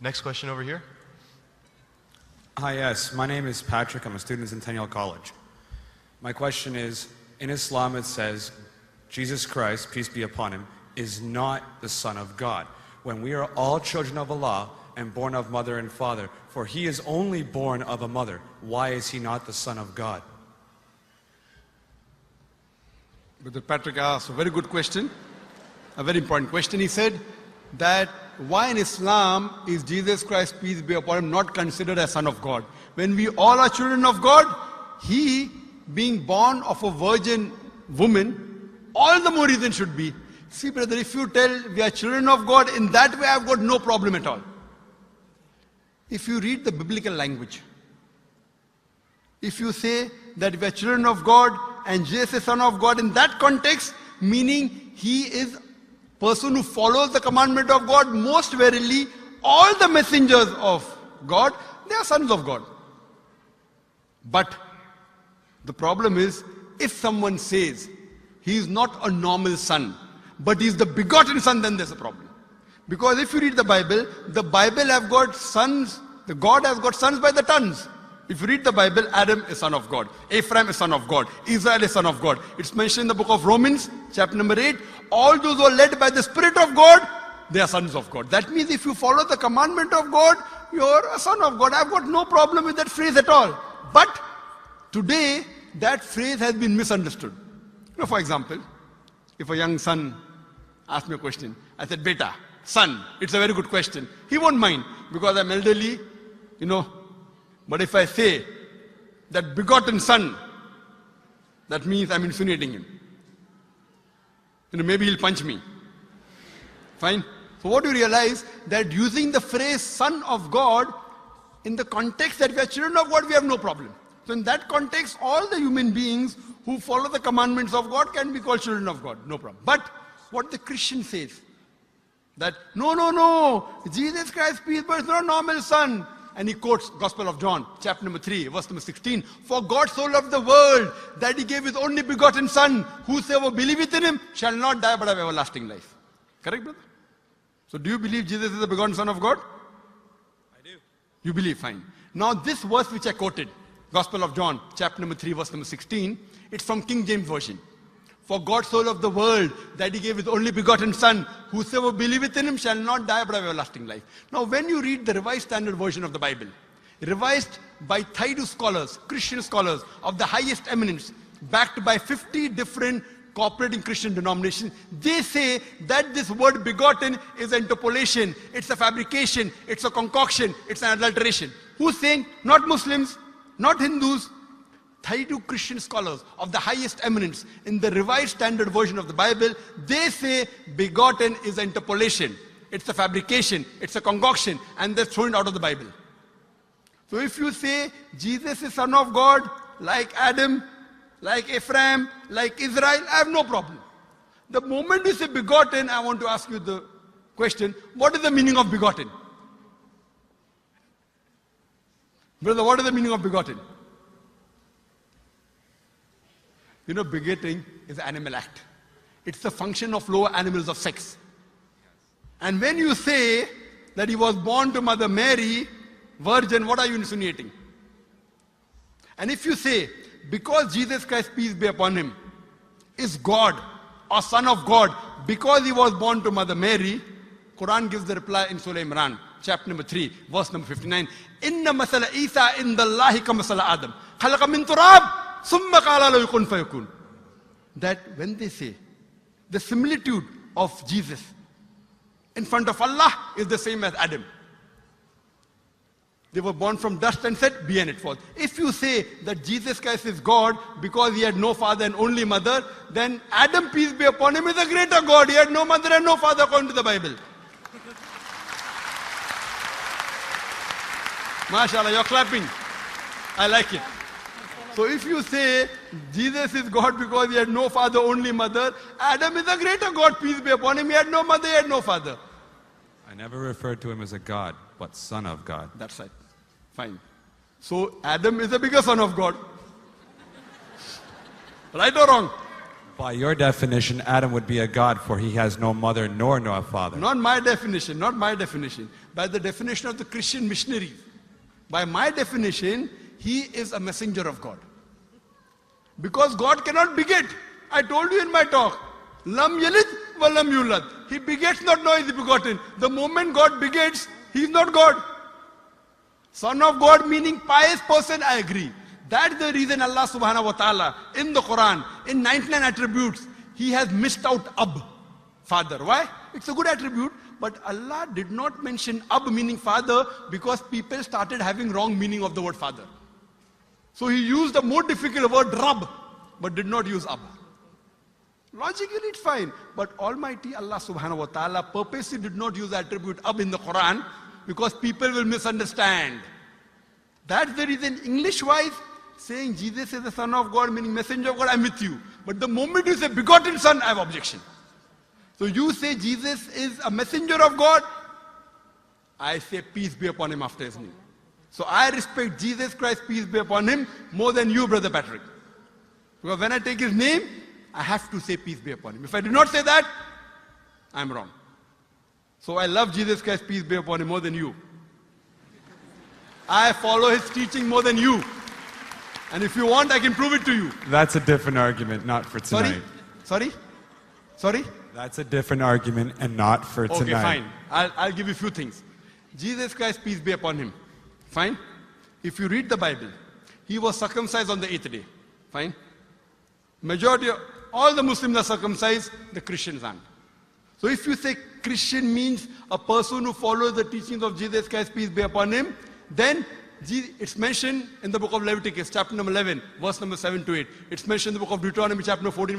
Next question over here. Hi, yes. My name is Patrick. I'm a student at Centennial College. My question is, in Islam it says, Jesus Christ, peace be upon him, is not the Son of God. When we are all children of Allah and born of mother and father, for he is only born of a mother, why is he not the Son of God? Brother Patrick asked a very good question, a very important question. He said that why in Islam is Jesus Christ, peace be upon him, not considered as Son of God? When we all are children of God, he being born of a virgin woman, all the more reason should be. See brother, if you tell we are children of God, in that way I've got no problem at all. If you read the biblical language, if you say that we are children of God and Jesus is Son of God, in that context, meaning he is person who follows the commandment of God, most verily all the messengers of God, they are sons of God. But the problem is, if someone says he is not a normal son, but he is the begotten son, then there's a problem. Because if you read the Bible have got sons, the God has got sons by the tons. If you read the Bible, Adam is son of God, Ephraim is son of God, Israel is son of God. It's mentioned in the book of Romans, chapter number 8, all those who are led by the Spirit of God, they are sons of God. That means if you follow the commandment of God, you're a son of God. I've got no problem with that phrase at all. But today, that phrase has been misunderstood. You know, for example, if a young son asks me a question, I said, Beta, son, it's a very good question. He won't mind because I'm elderly, you know. But if I say that begotten son, that means I'm insinuating him. You know, maybe he'll punch me. Fine. So what do you realize? That using the phrase son of God, in the context that we are children of God, we have no problem. So in that context, all the human beings who follow the commandments of God can be called children of God. No problem. But what the Christian says, that no, Jesus Christ, peace, but it's not a normal son. And he quotes Gospel of John, chapter number 3, verse number 16. For God so loved the world that he gave his only begotten son. Whosoever believeth in him shall not die but have everlasting life. Correct, brother? So do you believe Jesus is the begotten son of God? I do. You believe, fine. Now this verse which I quoted, Gospel of John, chapter number 3, verse number 16, it's from King James Version. For God so loved the world that he gave his only begotten son. Whosoever believeth in him shall not die but have everlasting life. Now when you read the Revised Standard Version of the Bible, revised by Thaidu scholars, Christian scholars of the highest eminence, backed by 50 different cooperating Christian denominations, they say that this word begotten is an interpolation, it's a fabrication, it's a concoction, it's an adulteration. Who's saying? Not Muslims, not Hindus. Thaidu Christian scholars of the highest eminence in the Revised Standard Version of the Bible, they say begotten is an interpolation. It's a fabrication, it's a concoction, and they're thrown out of the Bible. So if you say Jesus is Son of God, like Adam, like Ephraim, like Israel, I have no problem. The moment you say begotten, I want to ask you the question, what is the meaning of begotten? Brother, what is the meaning of begotten? You know, begetting is an animal act. It's the function of lower animals of sex. And when you say that he was born to Mother Mary, virgin, what are you insinuating? And if you say, because Jesus Christ, peace be upon him, is God or Son of God, because he was born to Mother Mary, Quran gives the reply in Surah Imran, chapter number 3, verse number 59. Inna masala Isa indallahi ka masala Adam. Khalaqa min turab. That when they say the similitude of Jesus in front of Allah is the same as Adam. They were born from dust and said, be and it was. If you say that Jesus Christ is God because he had no father and only mother, then Adam, peace be upon him, is a greater God. He had no mother and no father according to the Bible. MashaAllah, you're clapping. I like it. So if you say Jesus is God because he had no father, only mother, Adam is a greater God, peace be upon him. He had no mother, he had no father. I never referred to him as a God, but Son of God. That's right. Fine. So Adam is a bigger son of God. Right or wrong? By your definition, Adam would be a god, for he has no mother nor no father. Not my definition, not my definition. By the definition of the Christian missionary. By my definition, he is a messenger of God. Because God cannot beget. I told you in my talk. Lam yalid wa lam yulad. He begets not, nor is he begotten. The moment God begets, he is not God. Son of God meaning pious person, I agree. That's the reason Allah subhanahu wa ta'ala in the Quran, in 99 attributes, he has missed out Ab, father. Why? It's a good attribute, but Allah did not mention Ab meaning father because people started having wrong meaning of the word father. So he used a more difficult word Rab, but did not use Ab. Logically it's fine, but Almighty Allah subhanahu wa ta'ala purposely did not use the attribute Ab in the Quran because people will misunderstand. That's the reason English-wise, saying Jesus is the Son of God, meaning messenger of God, I'm with you. But the moment you say begotten Son, I have objection. So you say Jesus is a messenger of God, I say peace be upon him after his name. So I respect Jesus Christ, peace be upon him, more than you, Brother Patrick. Because when I take his name, I have to say peace be upon him. If I do not say that, I'm wrong. So I love Jesus Christ, peace be upon him, more than you. I follow his teaching more than you. And if you want, I can prove it to you. That's a different argument, not for tonight. Sorry? That's a different argument and not for tonight. Okay, fine. I'll give you a few things. Jesus Christ, peace be upon him. Fine? If you read the Bible, he was circumcised on the 8th day. Fine? Majority of all the Muslims are circumcised, the Christians aren't. So if you say Christian means a person who follows the teachings of Jesus Christ, peace be upon him, then it's mentioned in the book of Leviticus, chapter number 11, verse number 7 to 8. It's mentioned in the book of Deuteronomy, chapter number 14,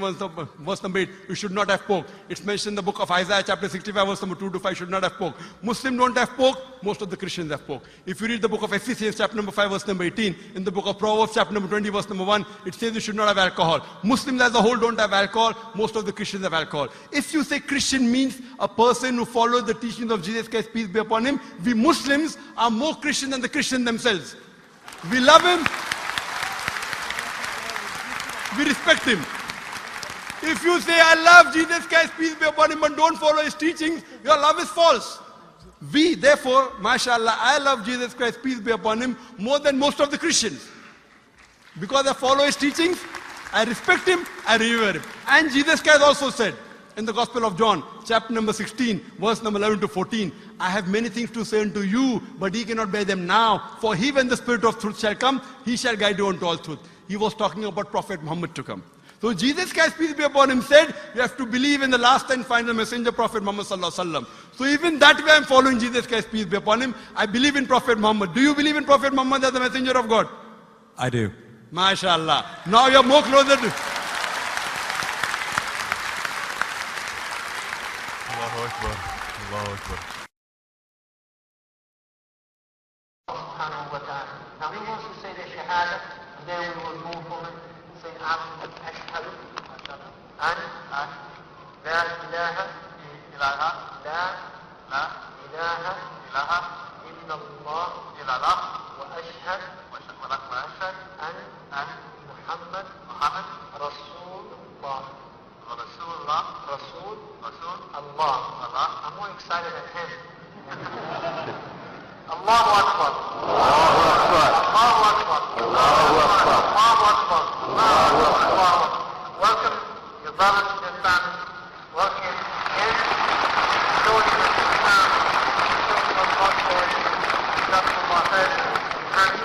verse number 8, you should not have pork. It's mentioned in the book of Isaiah, chapter 65, verse number 2 to 5, should not have pork. Muslims don't have pork, most of the Christians have pork. If you read the book of Ephesians, chapter number 5, verse number 18, in the book of Proverbs, chapter number 20, verse number 1, it says you should not have alcohol. Muslims as a whole don't have alcohol, most of the Christians have alcohol. If you say Christian means a person who follows the teachings of Jesus Christ, peace be upon him, we Muslims are more Christian than the Christians themselves. We love him. We respect him. If you say, I love Jesus Christ, peace be upon him, but don't follow his teachings, your love is false. We, therefore, mashallah, I love Jesus Christ, peace be upon him, more than most of the Christians. Because I follow his teachings, I respect him, I revere him. And Jesus Christ also said, in the Gospel of John, chapter number 16, verse number 11 to 14, I have many things to say unto you, but ye cannot bear them now. For he, when the Spirit of truth shall come, he shall guide you unto all truth. He was talking about Prophet Muhammad to come. So Jesus Christ, peace be upon him, said, you have to believe in the last and final messenger, Prophet Muhammad sallallahu alaihi wasallam. So even that way I'm following Jesus Christ, peace be upon him. I believe in Prophet Muhammad. Do you believe in Prophet Muhammad as the messenger of God? I do. MashaAllah. Now you're more closer to... Allahu Akbar. Allahu Akbar. Subhanahu wa ta'ala. Now he wants to say the shahada, and then we will move forward and say ashhadu an la ilaha illallah la ilaha illallah illallah illallah wa ashhad an Muhammad Rasulullah. Rasul Allah. I'm more excited than him. Allahu Akbar. Allahu Akbar. Allahu Akbar. Allahu Akbar. Allahu Akbar. Welcome your brothers and families. Welcome in. Showing us Islam. Showing us what says. Showing us what says. And